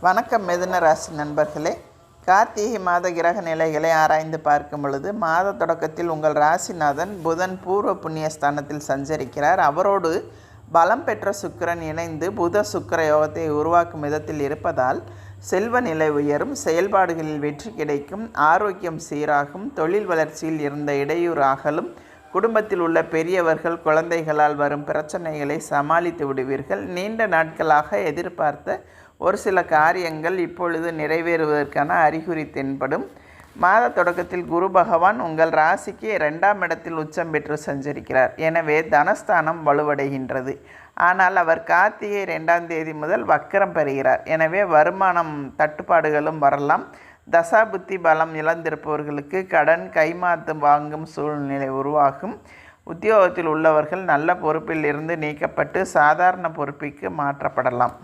வணக்கம் மிதுன ராசி நண்பர்களே. கார்த்திகை மாத கிரக நிலைகளை ஆராய்ந்து பார்க்கும் பொழுது மாத தொடக்கத்தில் உங்கள் ராசிநாதன் புதன் பூர்வ புண்ணிய ஸ்தானத்தில் சஞ்சரிக்கிறார். அவரோடு பலம் பெற்ற சுக்கிரன் இணைந்து புத சுக்கிர யோகத்தை உருவாக்கும் விதத்தில் இருப்பதால் செல்வ நிலை உயரும், செயல்பாடுகளில் வெற்றி கிடைக்கும், ஆரோக்கியம் சீராகும், தொழில் வளர்ச்சியில் இருந்த இடையூறு அகலும், குடும்பத்தில் உள்ள பெரியவர்கள் குழந்தைகளால் வரும் பிரச்சனைகளை சமாளித்து விடுவீர்கள். நீண்ட நாட்களாக எதிர்பார்த்த ஒரு சில காரியங்கள் இப்பொழுது நிறைவேறுவதற்கான அறிகுறி தென்படும். மாத தொடக்கத்தில் குரு பகவான் உங்கள் ராசிக்கு 2ஆம் இடத்தில் உச்சம் பெற்று சஞ்சரிக்கிறார். எனவே தனஸ்தானம் வலுவடைகின்றது. ஆனால் அவர் கார்த்திகை 2ஆம் தேதி முதல் வக்கரம் பெறுகிறார். எனவே வருமானம் தட்டுப்பாடுகளும் வரலாம். தசாபுத்தி பலம் இழந்திருப்பவர்களுக்கு கடன் கைமாத்து வாங்கும் சூழ்நிலை உருவாகும். உத்தியோகத்தில் உள்ளவர்கள் நல்ல பொறுப்பில் இருந்து நீக்கப்பட்டு சாதாரண பொறுப்பிற்கு மாற்றப்படலாம்.